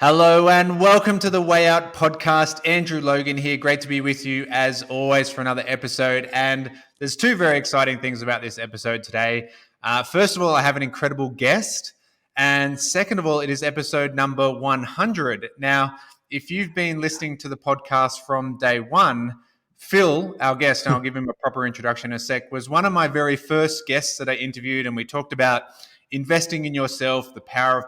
Hello and welcome to the Way Out podcast. Andrew Logan here. Great to be with you as always for another episode. And there's two very exciting things about this episode today. First of all, I have an incredible guest. And second of all, it is episode number 100. Now, if you've been listening to the podcast from day one, Phil, our guest, and I'll give him a proper introduction in a sec, was one of my very first guests that I interviewed. And we talked about investing in yourself, the power of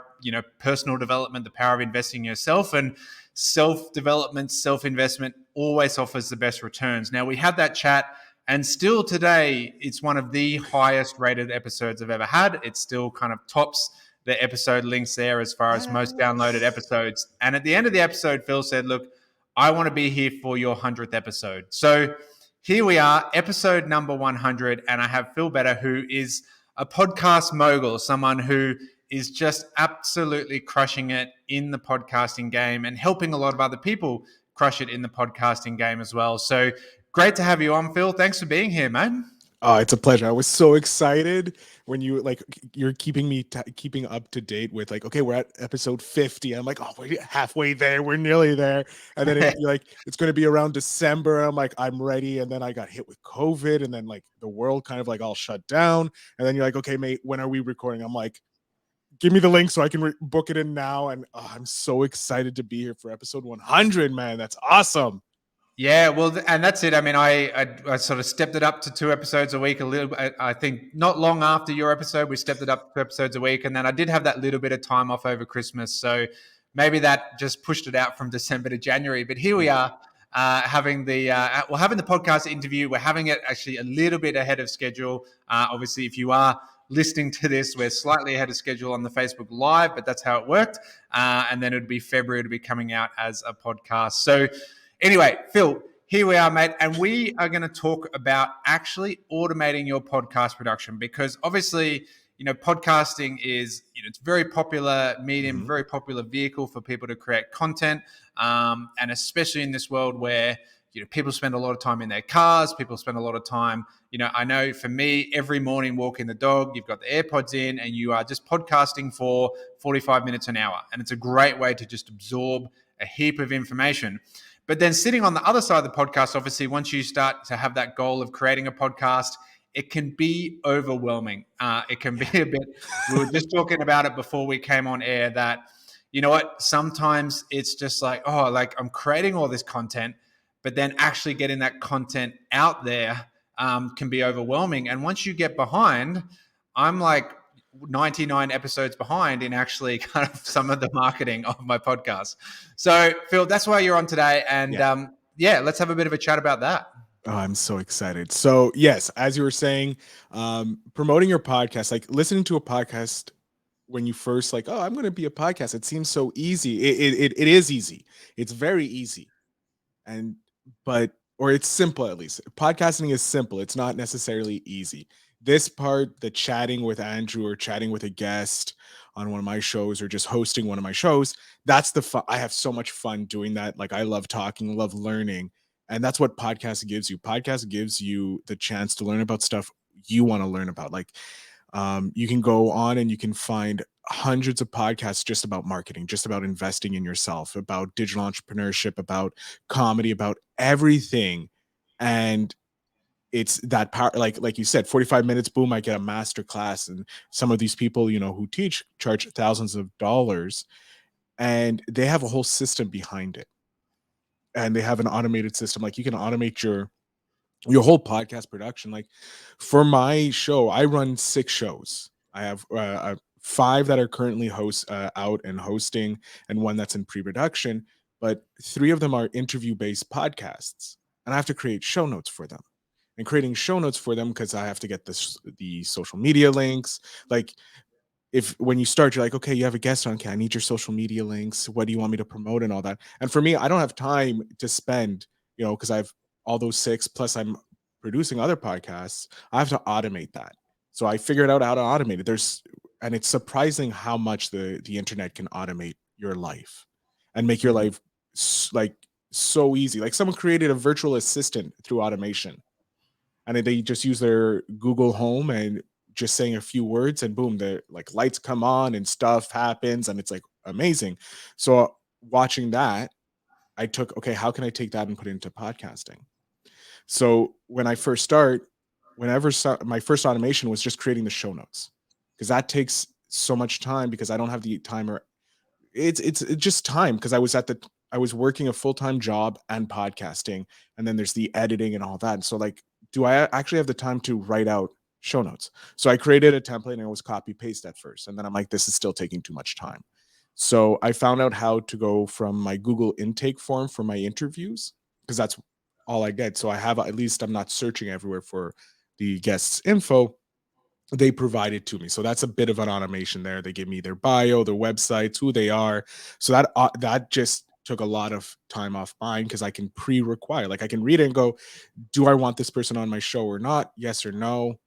personal development, the power of investing in yourself, and self-development, self-investment always offers the best returns. Now, we had that chat, and still today, it's one of the highest rated episodes I've ever had. It still kind of tops the episode links there as far as most downloaded episodes. And at the end of the episode, Phil said, look, I want to be here for your 100th episode. So here we are, episode number 100, and I have Phil Better, who is a podcast mogul, someone who is just absolutely crushing it in the podcasting game and helping a lot of other people crush it in the podcasting game as well. So great to have you on, Phil. Thanks for being here, man. Oh, it's a pleasure. I was so excited when you're keeping up to date with okay, we're at episode 50. I'm like, oh, we're halfway there. We're nearly there. And then it's going to be around December. I'm like, I'm ready. And then I got hit with COVID, and then the world kind of all shut down. And then you're like, okay, mate, when are we recording? I'm like, give me the link so I can book it in now. And I'm so excited to be here for episode 100, man. That's awesome. Yeah, well, and that's it. I mean, I sort of stepped it up to 2 episodes a week. I think not long after your episode, we stepped it up to 2 episodes a week, and then I did have that little bit of time off over Christmas, so maybe that just pushed it out from December to January. But here we are, having the podcast interview. We're having it actually a little bit ahead of schedule. Obviously, if you are listening to this, we're slightly ahead of schedule on the Facebook Live, but that's how it worked. And then it would be February to be coming out as a podcast. So anyway, Phil, here we are, mate, and we are going to talk about actually automating your podcast production, because obviously, podcasting is, it's a very popular medium, very popular vehicle for people to create content, and especially in this world where people spend a lot of time in their cars, people spend a lot of time, I know for me, every morning walking the dog, you've got the AirPods in and you are just podcasting for 45 minutes an hour, and it's a great way to just absorb a heap of information. But then sitting on the other side of the podcast, obviously, once you start to have that goal of creating a podcast, it can be overwhelming. It can be a bit, we were just talking about it before we came on air, that, sometimes it's just I'm creating all this content, but then actually getting that content out there can be overwhelming. And once you get behind, I'm like 99 episodes behind in actually kind of some of the marketing of my podcast. So Phil, that's why you're on today. And let's have a bit of a chat about that. Oh, I'm so excited. So yes, as you were saying, promoting your podcast, listening to a podcast when you first I'm going to be a podcast. It seems so easy. It is easy. It's very easy. Or it's simple, at least. Podcasting is simple. It's not necessarily easy. This part, the chatting with Andrew or chatting with a guest on one of my shows or just hosting one of my shows, that's the fun. I have so much fun doing that. I love talking, love learning. And that's what podcast gives you. Podcast gives you the chance to learn about stuff you want to learn about. You can go on and you can find hundreds of podcasts just about marketing, just about investing in yourself, about digital entrepreneurship, about comedy, about everything. And it's that power, like you said, 45 minutes, boom, I get a master class. And some of these people, who teach charge thousands of dollars, and they have a whole system behind it. And they have an automated system. You can automate your whole podcast production. For my show, I run 6 shows. I have 5 that are currently out and hosting, and 1 that's in pre-production, but 3 of them are interview-based podcasts, and I have to create show notes for them. And creating show notes for them, because I have to get the social media links. If when you start, you're like, okay, you have a guest on, okay, I need your social media links. What do you want me to promote and all that? And for me, I don't have time to spend, because I have all those 6, plus I'm producing other podcasts. I have to automate that. So I figured out how to automate it. And it's surprising how much the internet can automate your life and make your life so easy. Someone created a virtual assistant through automation, and they just use their Google Home and just saying a few words, and boom, the lights come on and stuff happens, and it's amazing. So watching that, I took, okay, how can I take that and put it into podcasting? So when I first start, my first automation was just creating the show notes, because that takes so much time, because I don't have the time, or it's just time, because I was working a full-time job and podcasting, and then there's the editing and all that. So like, do I actually have the time to write out show notes? So I created a template and it was copy paste at first, and then I'm like, this is still taking too much time. So I found out how to go from my Google intake form for my interviews, because that's all I get. So I have, at least I'm not searching everywhere for the guests info. They provide it to me. So that's a bit of an automation there. They give me their bio, their websites, who they are. So that just took a lot of time off mine, because I can pre-require, like I can read it and go, do I want this person on my show or not? Yes or no.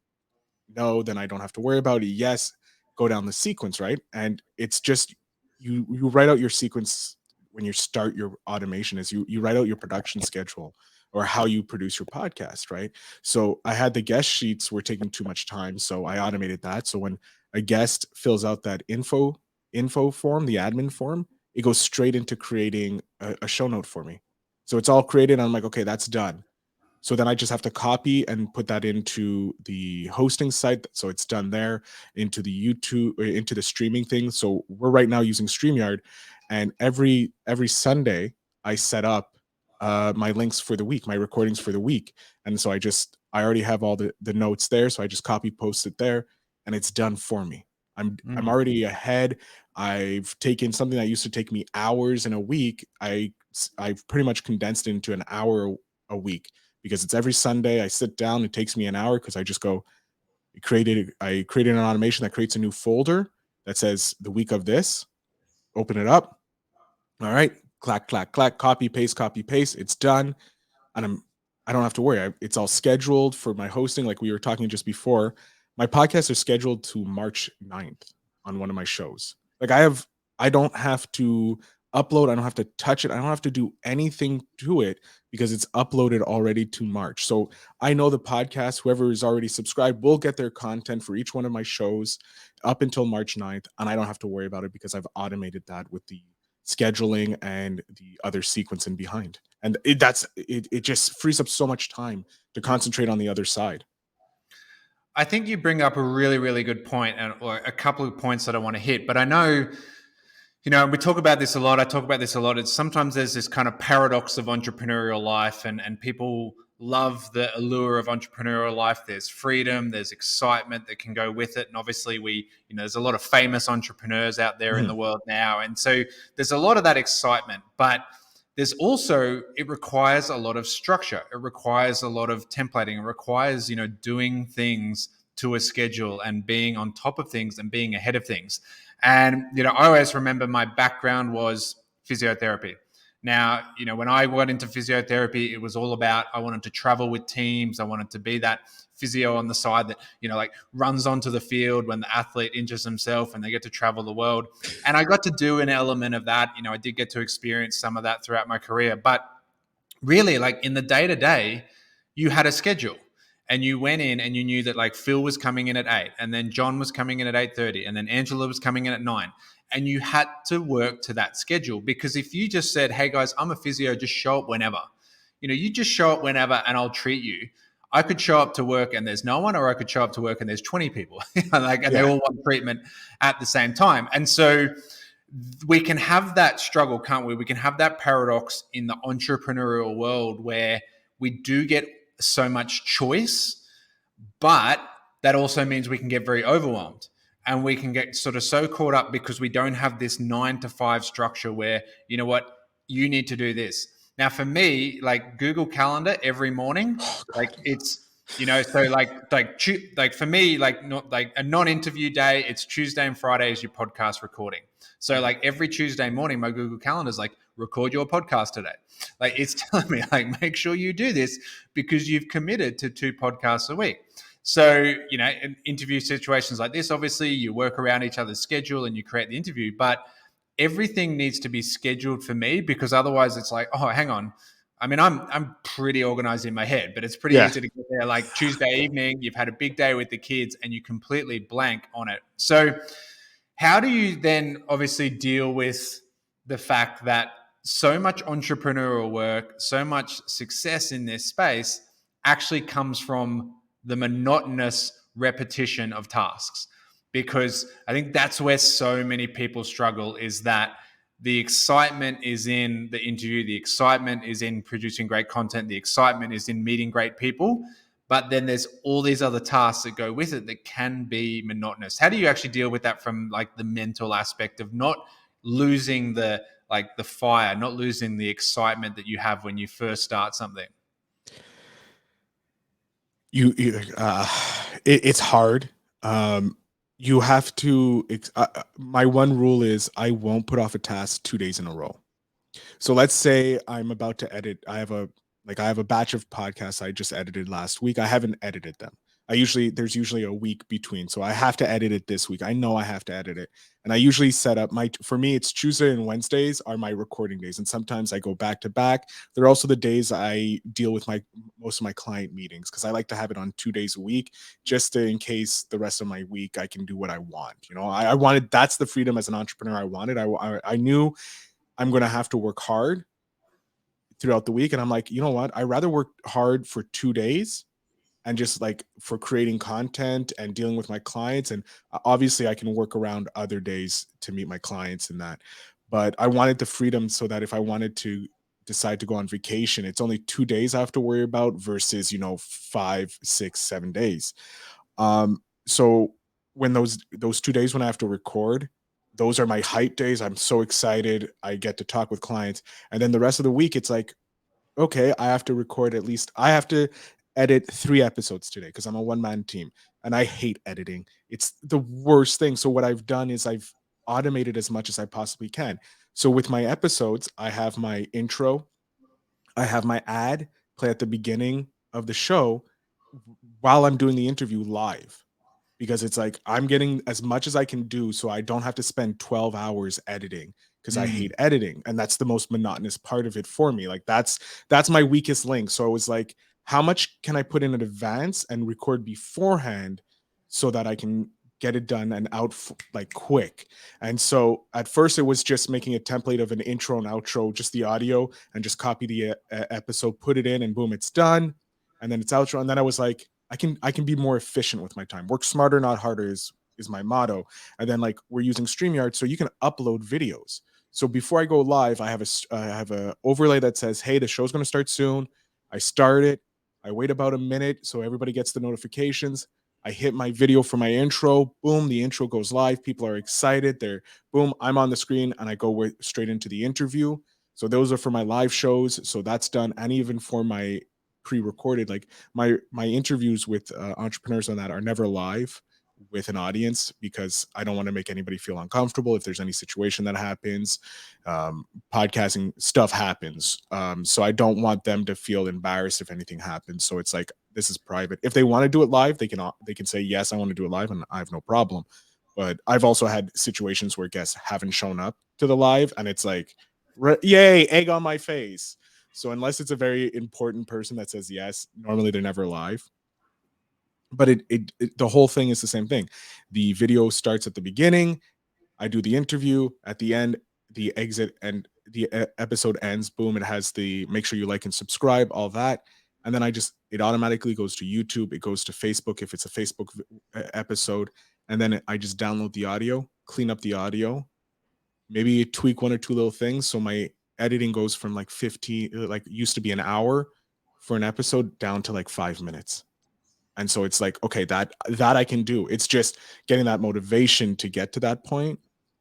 No, then I don't have to worry about it. Yes, go down the sequence, right? And it's just, you write out your sequence when you start your automation, is you write out your production schedule, or how you produce your podcast, right? So I had the guest sheets were taking too much time, so I automated that. So when a guest fills out that info form, the admin form, it goes straight into creating a show note for me. So it's all created. And I'm like, okay, that's done. So then I just have to copy and put that into the hosting site. So it's done there, into the YouTube, into the streaming thing. So we're right now using StreamYard, and every Sunday I set up my links for the week, my recordings for the week. And so I already have all the notes there. So I just copy post it there, and it's done for me. I'm Mm. already ahead. I've taken something that used to take me hours in a week. I've pretty much condensed it into an hour a week, because it's every Sunday. I sit down. It takes me an hour, because I just go, I created an automation that creates a new folder that says the week of this, open it up. All right, clack, clack, clack, copy, paste, copy, paste. It's done. And I don't have to worry. It's all scheduled for my hosting. Like we were talking just before, my podcasts are scheduled to March 9th on one of my shows. Like I don't have to upload. I don't have to touch it. I don't have to do anything to it, because it's uploaded already to March. So I know the podcast, whoever is already subscribed, will get their content for each one of my shows up until March 9th. And I don't have to worry about it, because I've automated that with the scheduling and the other sequencing behind. And it just frees up so much time to concentrate on the other side. I think you bring up a really, really good point, and or a couple of points that I want to hit. But I know, we talk about this a lot. I talk about this a lot. It's sometimes there's this kind of paradox of entrepreneurial life, and people love the allure of entrepreneurial life. There's freedom, there's excitement that can go with it, and obviously there's a lot of famous entrepreneurs out there in Mhm. the world now, and so there's a lot of that excitement, but there's also, it requires a lot of structure. It requires a lot of templating. It requires, doing things to a schedule and being on top of things and being ahead of things. And, I always remember my background was physiotherapy. Now, when I went into physiotherapy, it was all about, I wanted to travel with teams. I wanted to be that physio on the side that, like runs onto the field when the athlete injures himself and they get to travel the world. And I got to do an element of that. I did get to experience some of that throughout my career. But really, like in the day to day, you had a schedule, and you went in and you knew that like Phil was coming in at 8, and then John was coming in at 8:30, and then Angela was coming in at 9. And you had to work to that schedule, because if you just said, hey guys, I'm a physio, just show up whenever, you just show up whenever and I'll treat you. I could show up to work and there's no one, or I could show up to work and there's 20 people, and they Yeah. all want treatment at the same time. And so we can have that struggle, can't we? We can have that paradox in the entrepreneurial world where we do get so much choice, but that also means we can get very overwhelmed, and we can get sort of so caught up because we don't have this 9 to 5 structure where, you need to do this. Now, for me, like Google Calendar every morning, Oh like God. it's, so like for me, like not like a non-interview day, it's Tuesday and Friday is your podcast recording. So Mhm. like every Tuesday morning, my Google Calendar is like, record your podcast today. Like it's telling me like, make sure you do this because you've committed to 2 podcasts a week. So, in interview situations like this, obviously you work around each other's schedule and you create the interview, but everything needs to be scheduled for me, because otherwise it's like, oh, hang on. I mean, I'm pretty organized in my head, but it's pretty Yeah. easy to get there like Tuesday evening, you've had a big day with the kids and you completely blank on it. So, how do you then obviously deal with the fact that so much entrepreneurial work, so much success in this space actually comes from the monotonous repetition of tasks. Because I think that's where so many people struggle, is that the excitement is in the interview, the excitement is in producing great content, the excitement is in meeting great people. But then there's all these other tasks that go with it that can be monotonous. How do you actually deal with that from like the mental aspect of not losing the fire, not losing the excitement that you have when you first start something? It's hard. You have to. My one rule is I won't put off a task 2 days in a row. So let's say I'm about to edit. I have a batch of podcasts I just edited last week. I haven't edited them. There's usually a week between. So I have to edit it this week. I know I have to edit it. And I usually set up for me, it's Tuesday and Wednesdays are my recording days. And sometimes I go back to back. They're also the days I deal with most of my client meetings, because I like to have it on 2 days a week, in case the rest of my week I can do what I want. I wanted, that's the freedom as an entrepreneur I wanted. I knew I'm going to have to work hard throughout the week. And I'm like, you know what? I'd rather work hard for 2 days and just like for creating content and dealing with my clients. And obviously, I can work around other days to meet my clients and that. But I wanted the freedom so that if I wanted to decide to go on vacation, it's only 2 days I have to worry about versus, 5, 6, 7 days. So when those 2 days when I have to record, those are my hype days. I'm so excited. I get to talk with clients. And then the rest of the week, it's like, okay, I have to edit 3 episodes today because I'm a one-man team and I hate editing. It's the worst thing. So what I've done is I've automated as much as I possibly can. So with my episodes, I have my intro, I have my ad play at the beginning of the show while I'm doing the interview live, because it's like I'm getting as much as I can do so I don't have to spend 12 hours editing, because I hate Mm. editing, and that's the most monotonous part of it for me. Like that's my weakest link. So it was like, how much can I put in advance and record beforehand so that I can get it done and out like quick. And so at first it was just making a template of an intro and outro, just the audio, and just copy the episode, put it in, and boom, it's done. And then it's outro. And then I was like, I can be more efficient with my time. Work smarter, not harder is my motto. And then like we're using StreamYard, so you can upload videos. So before I go live, I have a overlay that says, "Hey, the show's going to start soon." I start it. I wait about a minute so everybody gets the notifications. I hit my video for my intro. Boom, the intro goes live. People are excited. Boom, I'm on the screen, and I go straight into the interview. So those are for my live shows. So that's done. And even for my pre-recorded, like my interviews with entrepreneurs on that are never live with an audience, because I don't want to make anybody feel uncomfortable if there's any situation that happens. Podcasting stuff happens, so I don't want them to feel embarrassed if anything happens. So it's like, this is private. If they want to do it live, they can say yes, I want to do it live, and I have no problem. But I've also had situations where guests haven't shown up to the live, and it's like, yay, egg on my face. So unless it's a very important person that says yes, normally they're never live. But the whole thing is the same thing. The video starts at the beginning. I do the interview at the end, the exit, and the episode ends. Boom! It has the make sure you like and subscribe, all that, and then it automatically goes to YouTube. It goes to Facebook if it's a Facebook episode, and then I just download the audio, clean up the audio, maybe tweak one or two little things. So my editing goes from like 15, like used to be an hour for an episode, down to like 5 minutes. And so it's like, okay, that I can do. It's just getting that motivation to get to that point.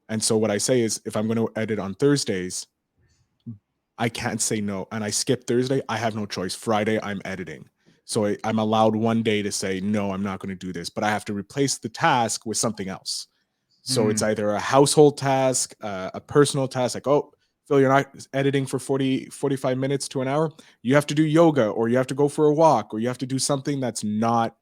And so what I say is, if I'm going to edit on Thursdays, I can't say no. And I skip Thursday, I have no choice. Friday, I'm editing. So I'm allowed one day to say, no, I'm not going to do this, but I have to replace the task with something else. So it's Mm. either a household task, a personal task, like, oh, Phil, you're not editing for 45 minutes to an hour. You have to do yoga, or you have to go for a walk, or you have to do something that's not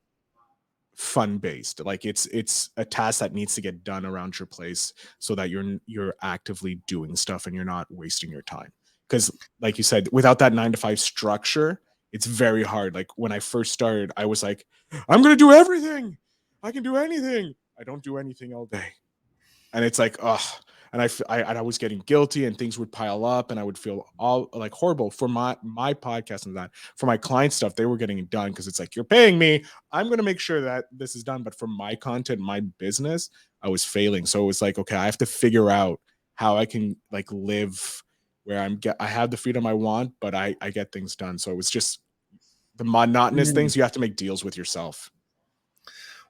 fun based. Like it's a task that needs to get done around your place, so that you're actively doing stuff and you're not wasting your time. Because like you said, without that 9 to 5 structure, it's very hard. Like when I first started, I was like, I'm going to do everything. I can do anything. I don't do anything all day. And it's like, oh, and I was getting guilty, and things would pile up, and I would feel all like horrible for my podcast and that. For my client stuff, they were getting it done because it's like, you're paying me, I'm going to make sure that this is done. But for my content, my business, I was failing. So it was like, okay, I have to figure out how I can like live where I have the freedom I want, but I get things done. So it was just the monotonous Mm. things. You have to make deals with yourself.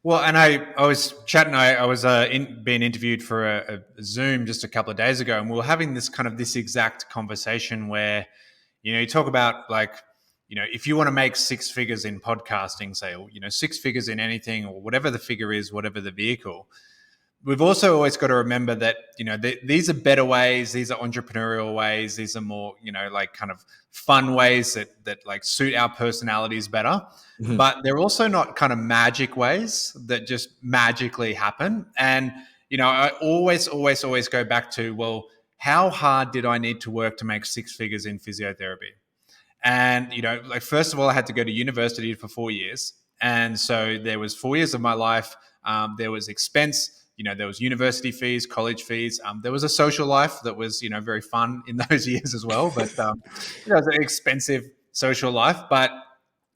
Well, and I was chatting. I was being interviewed for a Zoom just a couple of days ago, and we were having this exact conversation where, you talk about like, if you want to make six figures in podcasting, say, or six figures in anything, or whatever the figure is, whatever the vehicle. We've also always got to remember that these are better ways, these are entrepreneurial ways, these are more like kind of fun ways that like suit our personalities better, Mhm. but they're also not kind of magic ways that just magically happen. And I always go back to, well, how hard did I need to work to make six figures in physiotherapy? And like, first of all, I had to go to university for 4 years, and so there was 4 years of my life. There was expense. There was university fees, college fees. There was a social life that was very fun in those years as well, but it was an expensive social life. But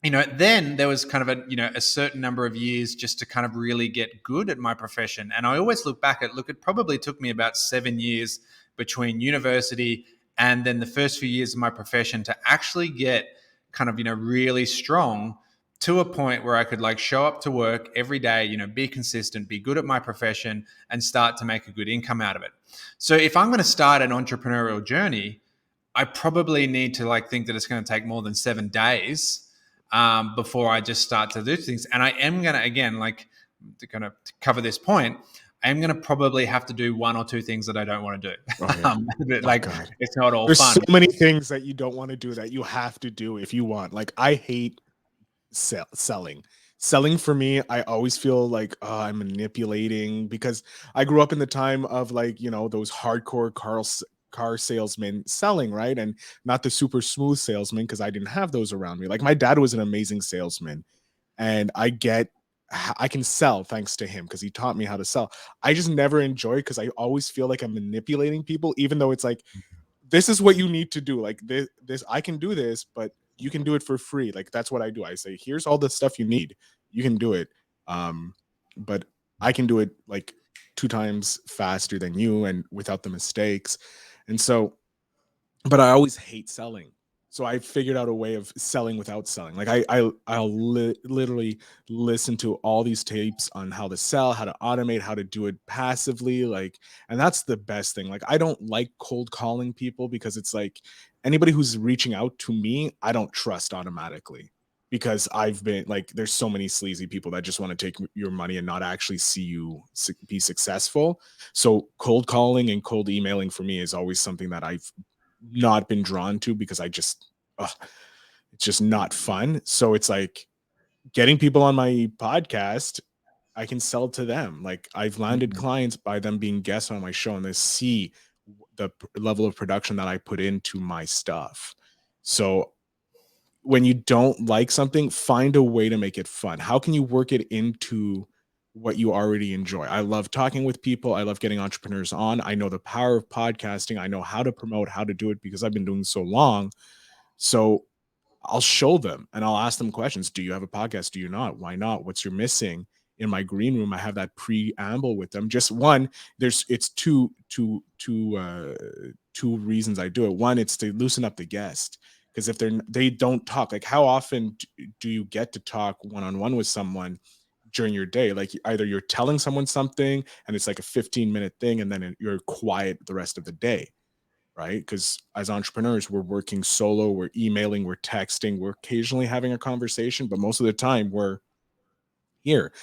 then there was kind of a certain number of years just to kind of really get good at my profession. And I always look back at, it probably took me about 7 years between university and then the first few years of my profession to actually get kind of really strong to a point where I could like show up to work every day, be consistent, be good at my profession, and start to make a good income out of it. So if I'm going to start an entrepreneurial journey, I probably need to like think that it's going to take more than 7 days before I just start to do things. And I am going to, again, like, to kind of cover this point, I am going to probably have to do one or two things that I don't want to do. Oh yeah. Oh Like, God. it's not all There's fun. so many things that you don't want to do that you have to do if you want. Like I hate selling. Selling for me, I always feel like I'm manipulating because I grew up in the time of like, those hardcore car salesmen selling, right? And not the super smooth salesman because I didn't have those around me. Like my dad was an amazing salesman, and I can sell thanks to him because he taught me how to sell. I just never enjoy because I always feel like I'm manipulating people, even though it's like, this is what you need to do. Like this I can do this, but you can do it for free. Like that's what I do. I say, here's all the stuff you need. You can do it. Um, but I can do it like 2 times faster than you and without the mistakes. And so, but I always hate selling. So I figured out a way of selling without selling. Like literally listen to all these tapes on how to sell, how to automate, how to do it passively. Like, and that's the best thing. Like, I don't like cold calling people because it's like anybody who's reaching out to me, I don't trust automatically because I've been like, there's so many sleazy people that just want to take your money and not actually see you be successful. So cold calling and cold emailing for me is always something that I've not been drawn to because ugh, it's just not fun. So it's like getting people on my podcast, I can sell to them. Like I've landed Mhm. clients by them being guests on my show and they see the level of production that I put into my stuff. So when you don't like something, find a way to make it fun. How can you work it into what you already enjoy? I love talking with people. I love getting entrepreneurs on. I know the power of podcasting. I know how to promote, how to do it because I've been doing so long. So I'll show them and I'll ask them questions. Do you have a podcast? Do you not? Why not? What's you're missing? In my green room, I have that preamble with them. Just one, it's two reasons I do it. One, it's to loosen up the guest because if they don't talk, like how often do you get to talk one on one with someone during your day? Like either you're telling someone something and it's like a 15-minute thing, and then you're quiet the rest of the day, right? Because as entrepreneurs, we're working solo, we're emailing, we're texting, we're occasionally having a conversation, but most of the time we're here,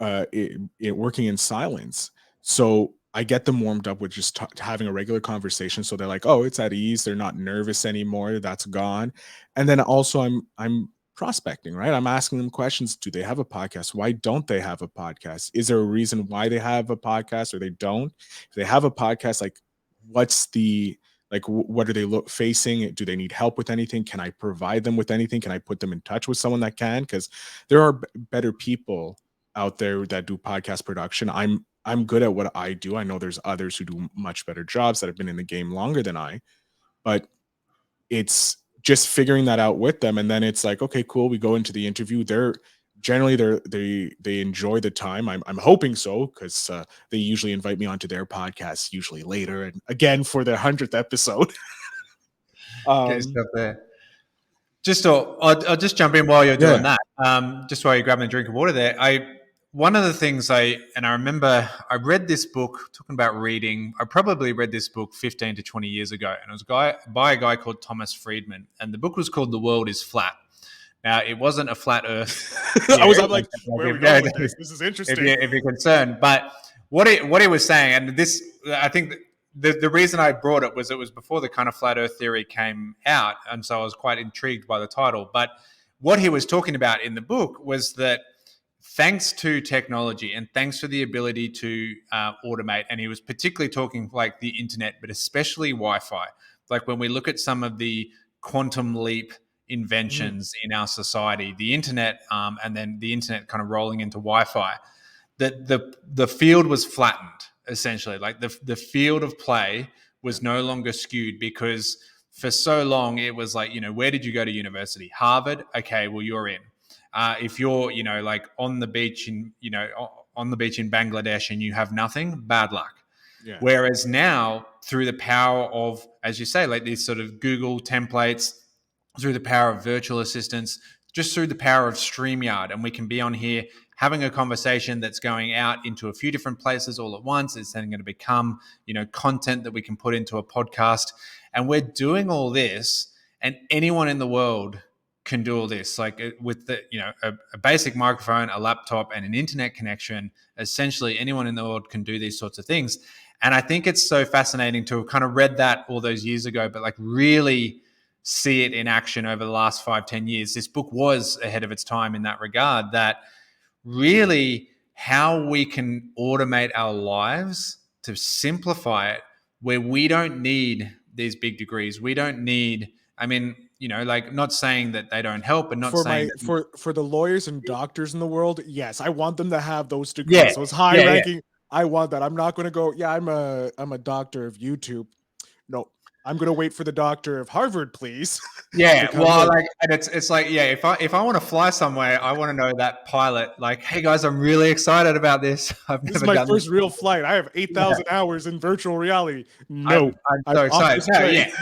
working in silence. So I get them warmed up with just having a regular conversation. So they're like, oh, it's at ease. They're not nervous anymore. That's gone. And then also I'm prospecting, right? I'm asking them questions. Do they have a podcast? Why don't they have a podcast? Is there a reason why they have a podcast or they don't? If they have a podcast, like what's the like what are they facing? Do they need help with anything? Can I provide them with anything? Can I put them in touch with someone that can? Because there are better people out there that do podcast production. I'm good at what I do. I know there's others who do much better jobs that have been in the game longer than I, but it's just figuring that out with them. And then it's like, okay, cool. We go into the interview. They enjoy the time. I'm hoping so, because they usually invite me onto their podcast usually later, and again for their 100th episode. Get yourself there. I'll just jump in while you're doing that. Just while you're grabbing a drink of water there. One of the things I remember, I read this book talking about reading. I probably read this book 15 to 20 years ago, and it was by a guy called Thomas Friedman, and the book was called "The World Is Flat." Now, it wasn't a flat Earth. I'm like, where are we going with this? This is interesting. If you're concerned, but what he was saying, and this, I think. The reason I brought it was before the kind of flat Earth theory came out, and so I was quite intrigued by the title. But what he was talking about in the book was that thanks to technology and thanks to the ability to automate, and he was particularly talking like the internet, but especially Wi-Fi. Like when we look at some of the quantum leap inventions in our society, the internet, and then the internet kind of rolling into Wi-Fi, that the field was flattened. Essentially, like the field of play was no longer skewed, because for so long it was like, where did you go to university? Harvard. Okay, well, you're in. If you're, like on the beach in Bangladesh and you have nothing, bad luck. Yeah. Whereas now, through the power of, as you say, like these sort of Google templates, through the power of virtual assistants, just through the power of StreamYard, and we can be on here having a conversation that's going out into a few different places all at once. It's then going to become, content that we can put into a podcast. And we're doing all this, and anyone in the world can do all this. Like with a basic microphone, a laptop, and an internet connection, essentially anyone in the world can do these sorts of things. And I think it's so fascinating to have kind of read that all those years ago, but like really see it in action over the last 5-10 years. This book was ahead of its time in that regard, that really how we can automate our lives to simplify it, where we don't need these big degrees. We don't need, like, not saying that they don't help, and not saying for the lawyers and doctors in the world, yes, I want them to have those degrees. Those high ranking. I want that. I'm not going to go, I'm a doctor of YouTube. No, I'm going to wait for the doctor of Harvard, please. Yeah, well, like, and it's like, if I want to fly somewhere, I want to know that pilot, like, hey guys, I'm really excited about this. This is my first real flight. I have 8,000 hours in virtual reality. No, I'm so excited.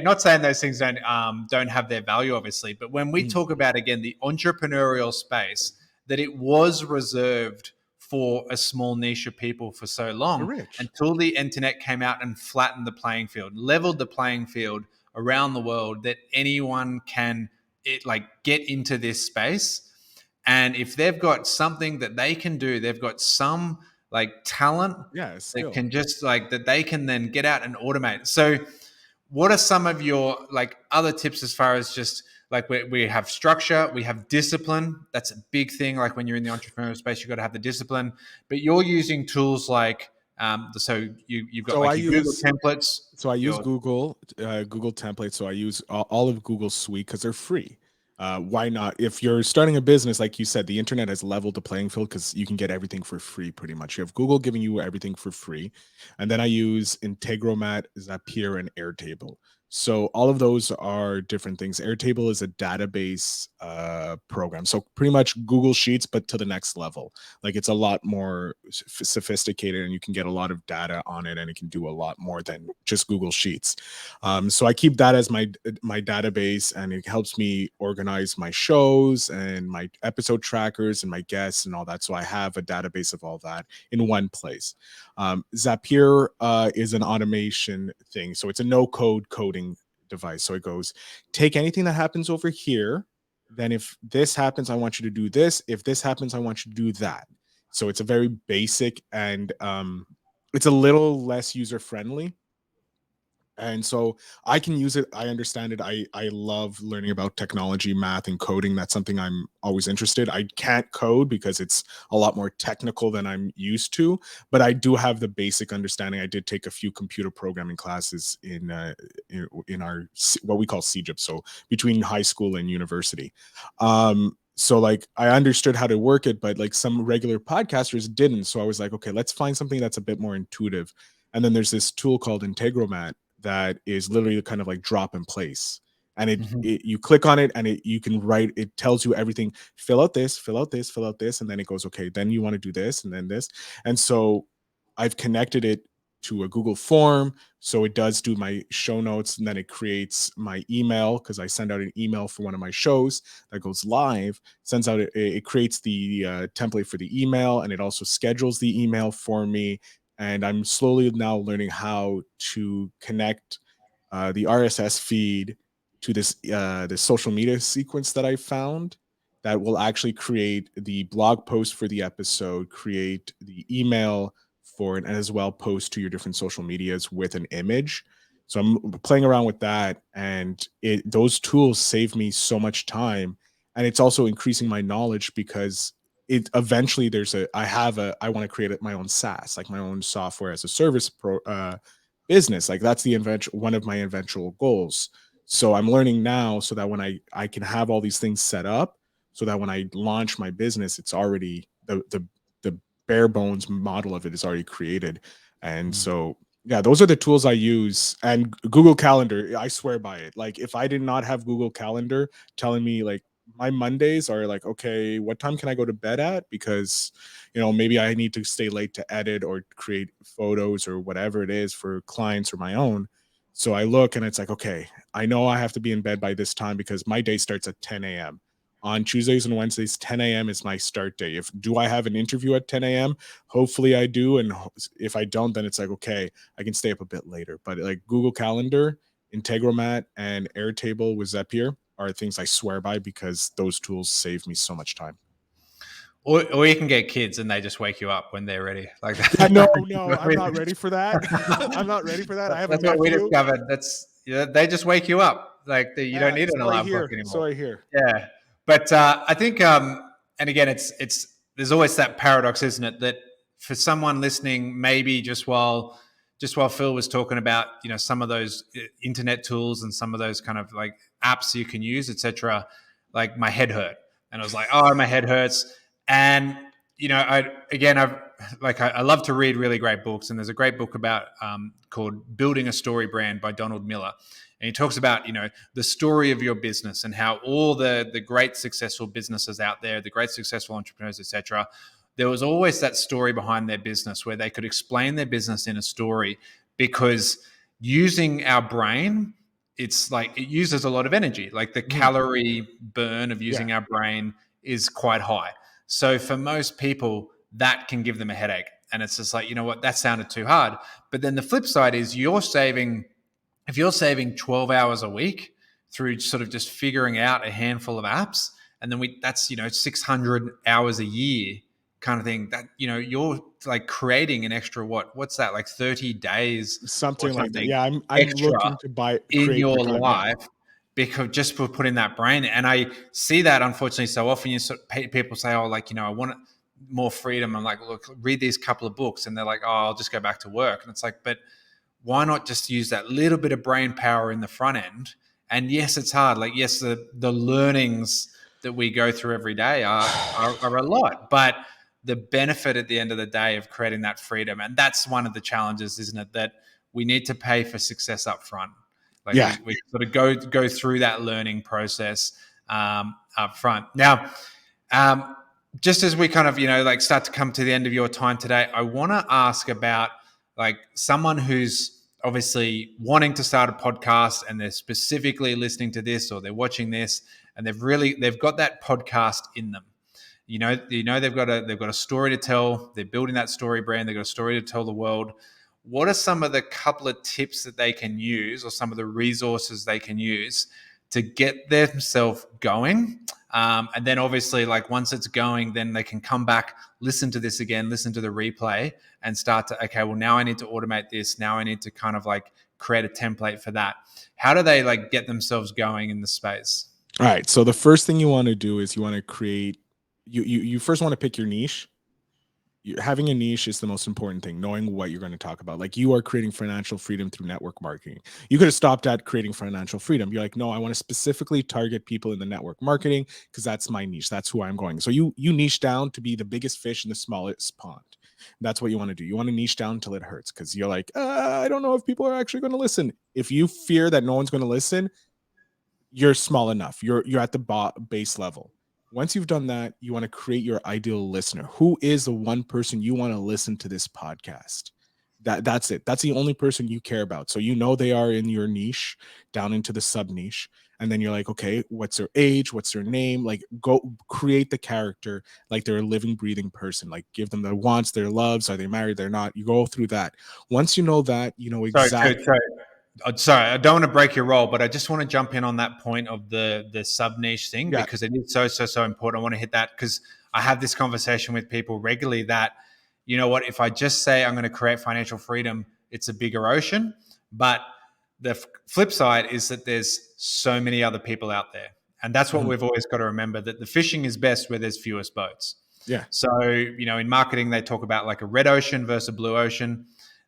Not saying those things don't have their value, obviously, but when we talk about, again, the entrepreneurial space, that it was reserved for a small niche of people for so long, until the internet came out and flattened the playing field, leveled the playing field around the world, that anyone can get into this space. And if they've got something that they can do, they've got some like talent that can just that they can then get out and automate. So what are some of your like other tips, as far as just like we have structure, we have discipline? That's a big thing. Like when you're in the entrepreneurial space, you've got to have the discipline, but you're using tools like so you've got Google templates. So I use Google templates. So I use all of Google's suite because they're free. Why not? If you're starting a business, like you said, the internet has leveled the playing field because you can get everything for free pretty much. You have Google giving you everything for free. And then I use Integromat, Zapier, and Airtable. So all of those are different things. Airtable is a database program. So pretty much Google Sheets, but to the next level. Like it's a lot more sophisticated, and you can get a lot of data on it, and it can do a lot more than just Google Sheets. So I keep that as my database, and it helps me organize my shows and my episode trackers and my guests and all that. So I have a database of all that in one place. Zapier is an automation thing. So it's a no-code coding device. So it goes, take anything that happens over here. Then if this happens, I want you to do this. If this happens, I want you to do that. So it's a very basic, and it's a little less user-friendly. And so I can use it. I understand it. I love learning about technology, math, and coding. That's something I'm always interested. I can't code because it's a lot more technical than I'm used to, but I do have the basic understanding. I did take a few computer programming classes in our what we call CGIP, so between high school and university. So like I understood how to work it, but like some regular podcasters didn't. So I was like, okay, let's find something that's a bit more intuitive. And then there's this tool called Integromat that is literally kind of like drop in place. And Mhm. you click on it and you can write, it tells you everything, fill out this, fill out this, fill out this. And then it goes, okay, then you want to do this and then this. And so I've connected it to a Google form. So it does do my show notes, and then it creates my email because I send out an email for one of my shows that goes live, sends out, it creates the template for the email, and it also schedules the email for me. And I'm slowly now learning how to connect the RSS feed to this social media sequence that I found that will actually create the blog post for the episode, create the email for it, and as well post to your different social medias with an image. So I'm playing around with that, and those tools save me so much time, and it's also increasing my knowledge because it eventually I want to create my own SaaS, like my own software as a service business. Like that's one of my eventual goals. So I'm learning now so that when I can have all these things set up, so that when I launch my business, it's already the bare bones model of it is already created. And Mm. so yeah, those are the tools I use. And Google Calendar, I swear by it. Like if I did not have Google Calendar telling me like my Mondays are like, okay, what time can I go to bed at? Because maybe I need to stay late to edit or create photos or whatever it is for clients or my own. So I look and it's like, okay, I know I have to be in bed by this time because my day starts at 10 a.m. On Tuesdays and Wednesdays, 10 a.m. is my start day. If do I have an interview at 10 a.m.? Hopefully I do. And if I don't, then it's like, okay, I can stay up a bit later. But like Google Calendar, Integromat, and Airtable with Zapier are things I swear by because those tools save me so much time. Or you can get kids and they just wake you up when they're ready, like Yeah, that. no, I'm not ready for that. I'm not ready for that. I have a That's what we nephew. discovered. They just wake you up. Like you don't Yeah, need an so I alarm clock hear. So anymore. I hear. Yeah, but I think, and again, it's there's always that paradox, isn't it? That for someone listening, maybe just while Phil was talking about some of those internet tools and some of those kind of like apps you can use, etc. Like my head hurt, and I was like, oh, my head hurts, and I love to read really great books, and there's a great book about called Building a Story Brand by Donald Miller, and he talks about the story of your business and how all the great successful businesses out there, the great successful entrepreneurs, etc. There was always that story behind their business where they could explain their business in a story because using our brain, it's like it uses a lot of energy. Like the Mhm. calorie burn of Yeah. using our brain is quite high. So for most people, that can give them a headache. And it's just like, you know what, that sounded too hard. But then the flip side is if you're saving 12 hours a week through sort of just figuring out a handful of apps, and then that's 600 hours a year kind of thing, that you're like creating an extra what's that, like 30 days or Something like that. something Yeah, I'm extra looking to in create your more time. Yeah. life because just for putting that brain. And I see that unfortunately so often. People say, oh, like I want more freedom. I'm like, look, read these couple of books, and they're like, oh, I'll just go back to work. And it's like, but why not just use that little bit of brain power in the front end? And yes, it's hard. Like, yes, the learnings that we go through every day are a lot, but the benefit at the end of the day of creating that freedom, and that's one of the challenges, isn't it? That we need to pay for success up front. Like Yeah. we sort of go through that learning process up front. Now, um, just as we kind of like start to come to the end of your time today, I want to ask about like someone who's obviously wanting to start a podcast and they're specifically listening to this or they're watching this and they've got that podcast in them. They've got a story to tell. They're building that story brand. They've got a story to tell the world. What are some of the couple of tips that they can use or some of the resources they can use to get themselves going? And then obviously, like once it's going, then they can come back, listen to this again, listen to the replay, and start to, okay, well, now I need to automate this. Now I need to kind of like create a template for that. How do they like get themselves going in the space? All right. So the first thing you want to do is you want to create you first want to pick your niche. Having a niche is the most important thing, knowing what you're going to talk about. Like, you are creating financial freedom through network marketing. You could have stopped at creating financial freedom. You're like, no, I want to specifically target people in the network marketing because that's my niche. That's who I'm going. So you niche down to be the biggest fish in the smallest pond. That's what you want to do. You want to niche down until it hurts, because you're like, I don't know if people are actually going to listen. If you fear that no one's going to listen, you're small enough. You're at the base level. Once you've done that, you want to create your ideal listener. Who is the one person you want to listen to this podcast? That's it. That's the only person you care about. So you know they are in your niche, down into the sub niche. And then you're like, okay, what's their age? What's their name? Like, go create the character like they're a living, breathing person. Like, give them their wants, their loves. Are they married? They're not. You go through that. Once you know that, you know Sorry, exactly. sorry, I don't want to break your role, but I just want to jump in on that point of the sub niche thing, Yeah. because it is so important. I want to hit that because I have this conversation with people regularly that, you know what, if I just say I'm going to create financial freedom, it's a bigger ocean. But the flip side is that there's so many other people out there. And that's what Mhm. we've always got to remember, that the fishing is best where there's fewest boats. Yeah. So, in marketing, they talk about like a red ocean versus a blue ocean.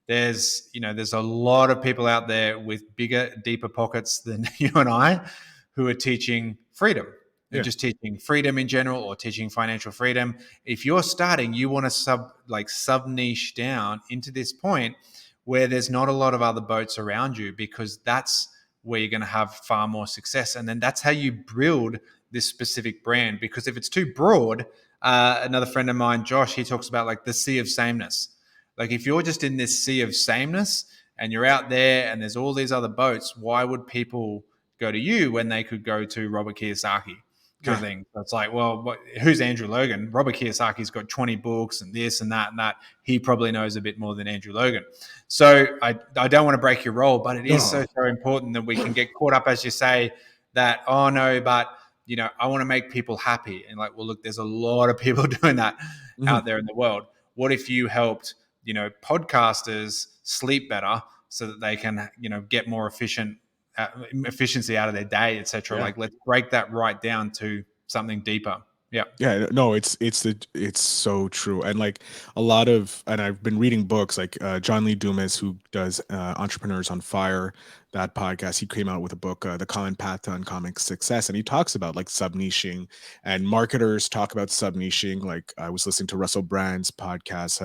There's a lot of people out there with bigger, deeper pockets than you and I, who are teaching freedom and Yeah. just teaching freedom in general, or teaching financial freedom. If you're starting, you want to sub niche down into this point where there's not a lot of other boats around you, because that's where you're going to have far more success. And then that's how you build this specific brand. Because if it's too broad, another friend of mine, Josh, he talks about like the sea of sameness. Like, if you're just in this sea of sameness and you're out there and there's all these other boats, why would people go to you when they could go to Robert Kiyosaki? Kind of Yeah. thing. So it's like, well, who's Andrew Logan? Robert Kiyosaki's got 20 books and this and that and that. He probably knows a bit more than Andrew Logan. So I don't want to break your role, but it is No. so important that we can get caught up, as you say, that, oh no, but I want to make people happy. And like, well, look, there's a lot of people doing that Mhm. out there in the world. What if you helped, podcasters sleep better so that they can, get more efficiency out of their day, etc. Yeah. Like, let's break that right down to something deeper. Yeah. Yeah, no, it's so true. And like, and I've been reading books like John Lee Dumas, who does Entrepreneurs on Fire, that podcast. He came out with a book, The Common Path to Uncommon Success, and he talks about like sub niching, and marketers talk about sub niching. Like, I was listening to Russell Brand's podcast,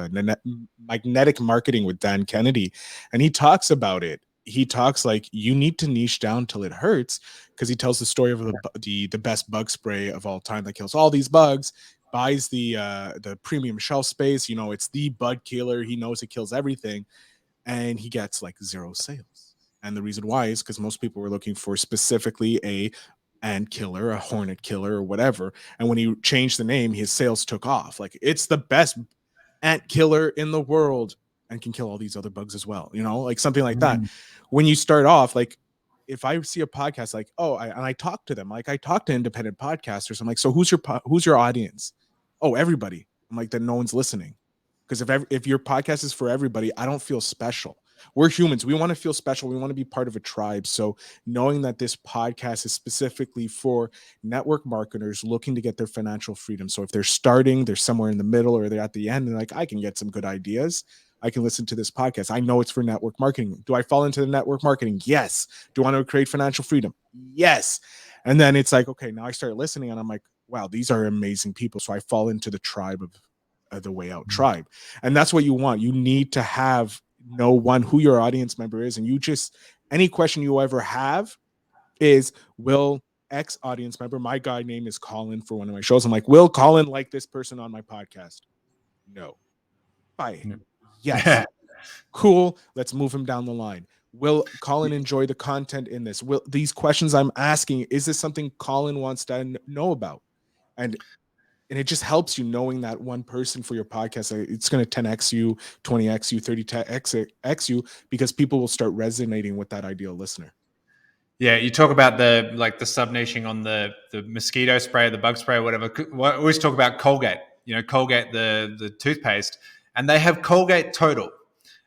Magnetic Marketing with Dan Kennedy, and he talks about it. He talks like, you need to niche down till it hurts, because he tells the story of the best bug spray of all time that kills all these bugs, buys the premium shelf space. It's the bug killer. He knows it kills everything, and he gets like zero sales. And the reason why is because most people were looking for specifically a ant killer, a hornet killer, or whatever. And when he changed the name, his sales took off. Like, it's the best ant killer in the world and can kill all these other bugs as well, like something like that. Mm. When you start off, like, if I see a podcast, like, and I talk to them, like, I talk to independent podcasters, I'm like, so who's your audience? Oh, everybody. I'm like, then no one's listening. Because if your podcast is for everybody, I don't feel special. We're humans. We want to feel special. We want to be part of a tribe. So knowing that this podcast is specifically for network marketers looking to get their financial freedom. So if they're starting, they're somewhere in the middle, or they're at the end, and like, I can get some good ideas. I can listen to this podcast. I know it's for network marketing. Do I fall into the network marketing? Yes. Do I want to create financial freedom? Yes. And then it's like, okay, now I start listening and I'm like, wow, these are amazing people. So I fall into the tribe of the Way Out tribe. And that's what you want. You need to know one, who your audience member is. And any question you ever have is, will X audience member, my guy name is Colin for one of my shows, I'm like, will Colin like this person on my podcast? No. Bye. Yes. Yeah. Cool. Let's move him down the line. Will Colin enjoy the content in this? Will these questions I'm asking, is this something Colin wants to know about? And it just helps you knowing that one person for your podcast. It's going to 10x you, 20x you, 30x you, because people will start resonating with that ideal listener. Yeah, you talk about the sub niching on the mosquito spray, the bug spray, or whatever. I always talk about Colgate. Colgate, the toothpaste, and they have Colgate Total.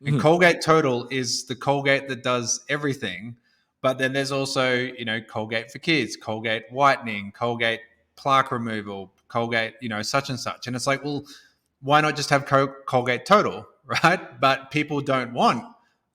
And Mhm. Colgate Total is the Colgate that does everything. But then there's also, Colgate for kids, Colgate whitening, Colgate plaque removal, Colgate, such and such. And it's like, well, why not just have Colgate Total, right? But people don't want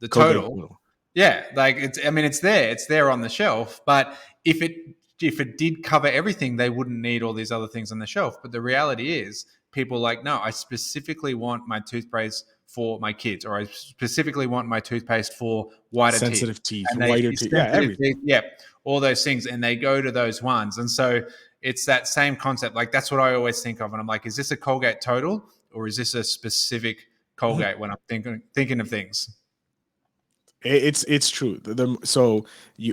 the Colgate Total. Total. Yeah, like it's there on the shelf. But if it did cover everything, they wouldn't need all these other things on the shelf. But the reality is, people are like, no, I specifically want my toothpaste for my kids, or I specifically want my toothpaste for whiter teeth, Sensitive teeth, and they whiter teeth, yeah, sensitive everything. teeth, yeah, all those things, and they go to those ones. And so it's that same concept. Like, that's what I always think of, and I'm like, is this a Colgate Total, or is this a specific Colgate when I'm thinking of things? It's true. So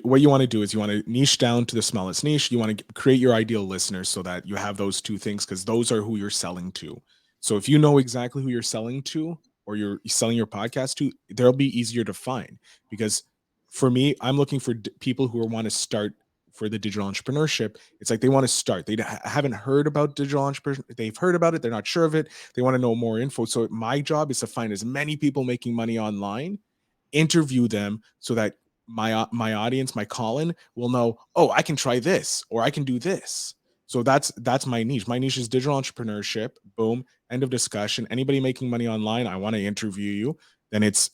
what you want to do is you want to niche down to the smallest niche. You want to create your ideal listeners so that you have those two things, because those are who you're selling to. So if you know exactly who you're selling to, or you're selling your podcast to, they'll be easier to find. Because for me, I'm looking for people who want to start for the digital entrepreneurship. It's like they want to start. They haven't heard about digital entrepreneurship. They've heard about it. They're not sure of it. They want to know more info. So my job is to find as many people making money online, interview them, so that my audience, my Colin, will know, oh, I can try this, or I can do this. So that's my niche. My niche is digital entrepreneurship. Boom. End of discussion. Anybody making money online, I want to interview you. Then it's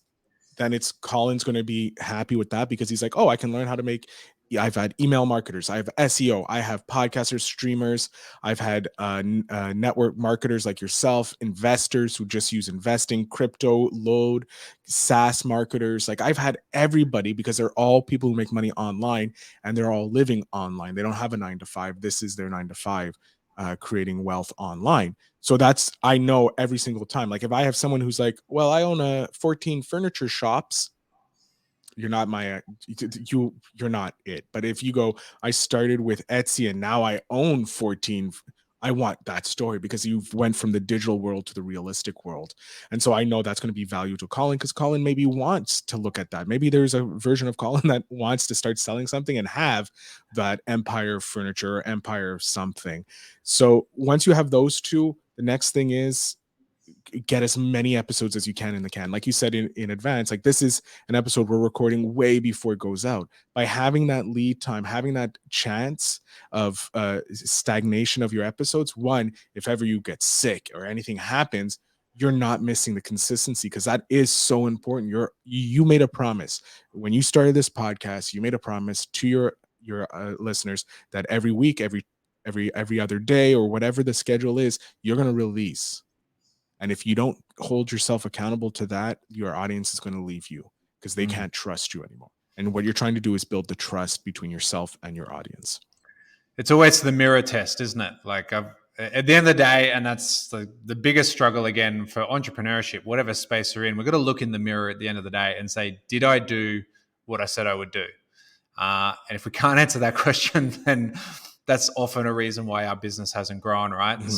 Colin's going to be happy with that, because he's like, oh, I can learn how to make. Yeah, I've had email marketers, I have SEO, I have podcasters, streamers, I've had network marketers like yourself, investors who just use investing, crypto, load, SaaS marketers. Like, I've had everybody, because they're all people who make money online, and they're all living online. They don't have a 9 to 5. This is their 9 to 5, creating wealth online. So I know every single time. Like, if I have someone who's like, well, I own 14 furniture shops, you're not you're not it. But if you go, I started with Etsy and now I own 14, I want that story, because you went from the digital world to the realistic world. And so I know that's going to be value to Colin, because Colin maybe wants to look at that. Maybe there's a version of Colin that wants to start selling something and have that empire of furniture or empire of something. So once you have those two, the next thing is get as many episodes as you can in the can. Like you said in advance, like, this is an episode we're recording way before it goes out. By having that lead time, having that chance of stagnation of your episodes, one, if ever you get sick or anything happens, you're not missing the consistency, because that is so important. You made a promise when you started this podcast. You made a promise to your listeners that every week, every other day, or whatever the schedule is, you're going to release. And if you don't hold yourself accountable to that, your audience is going to leave you, because they can't trust you anymore. And what you're trying to do is build the trust between yourself and your audience. It's always the mirror test, isn't it? Like, at the end of the day, and that's the biggest struggle again for entrepreneurship, whatever space you're in, we've got to look in the mirror at the end of the day and say, did I do what I said I would do? And if we can't answer that question, then that's often a reason why our business hasn't grown, right? Mhm.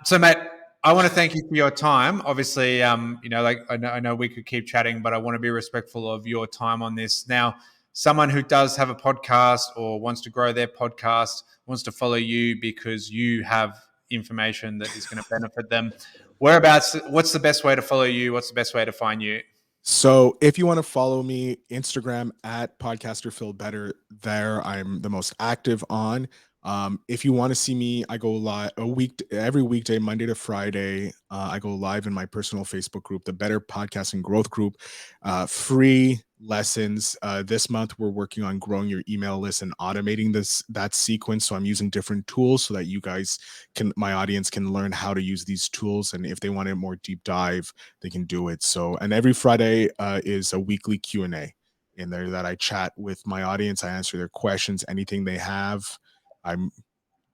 So Matt, I want to thank you for your time. Obviously, like I know we could keep chatting, but I want to be respectful of your time on this. Now, someone who does have a podcast or wants to grow their podcast, wants to follow you because you have information that is going to benefit them. Whereabouts? What's the best way to follow you? What's the best way to find you? So if you want to follow me, Instagram at podcaster Phil Better. There, I'm the most active on. If you want to see me, I go live every weekday, Monday to Friday. I go live in my personal Facebook group, the Better Podcasting Growth Group. Free lessons. This month we're working on growing your email list and automating that sequence. So I'm using different tools so that you guys my audience can learn how to use these tools. And if they want a more deep dive, they can do it. So, and every Friday is a weekly Q&A in there that I chat with my audience. I answer their questions, anything they have.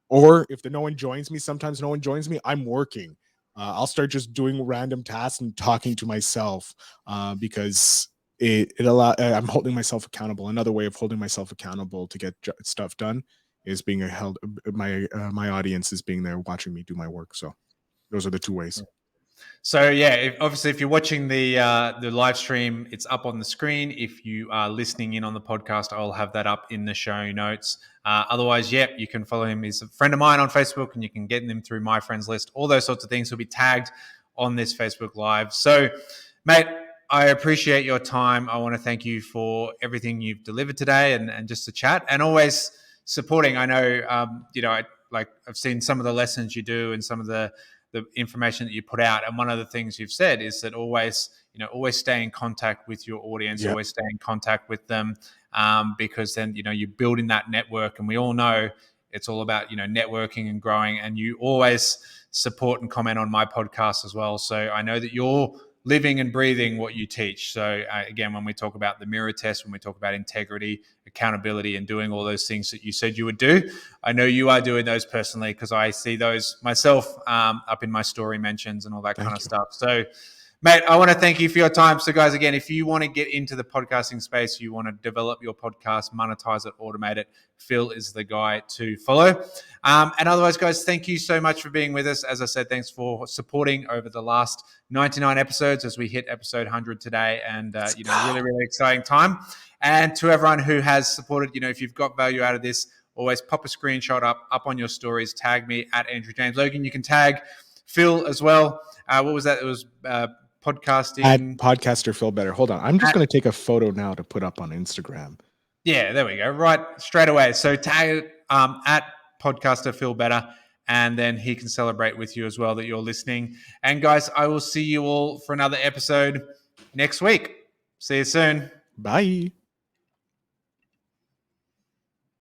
Or if no one joins me, sometimes no one joins me, I'm working. I'll start just doing random tasks and talking to myself, because I'm holding myself accountable. Another way of holding myself accountable to get stuff done is being held. My audience is being there watching me do my work. So those are the two ways. So yeah, obviously, if you're watching the live stream, it's up on the screen. If you are listening in on the podcast, I'll have that up in the show notes. Otherwise, you can follow him. He's a friend of mine on Facebook, and you can get him through my friends list. All those sorts of things will be tagged on this Facebook Live. So, mate, I appreciate your time. I want to thank you for everything you've delivered today, and just to chat, and always supporting. I know, I've seen some of the lessons you do and some of the the information that you put out. And one of the things you've said is that always stay in contact with your audience, Yep. always stay in contact with them, because then, you're building that network. And we all know it's all about, networking and growing. And you always support and comment on my podcast as well. So I know that you're living and breathing what you teach. So again, when we talk about the mirror test, when we talk about integrity, accountability, and doing all those things that you said you would do, I know you are doing those personally, because I see those myself up in my story mentions and all that kind of stuff. So, mate, I want to thank you for your time. So, guys, again, if you want to get into the podcasting space, you want to develop your podcast, monetize it, automate it, Phil is the guy to follow. And otherwise, guys, thank you so much for being with us. As I said, thanks for supporting over the last 99 episodes as we hit episode 100 today. And, really, really exciting time. And to everyone who has supported, if you've got value out of this, always pop a screenshot up on your stories, tag me at Andrew James Logan. You can tag Phil as well. What was that? It was podcasting. At podcaster Feel Better. Hold on. I'm just going to take a photo now to put up on Instagram. Yeah, there we go. Right, straight away. So tag it at podcaster Feel Better, and then he can celebrate with you as well that you're listening. And guys, I will see you all for another episode next week. See you soon. Bye.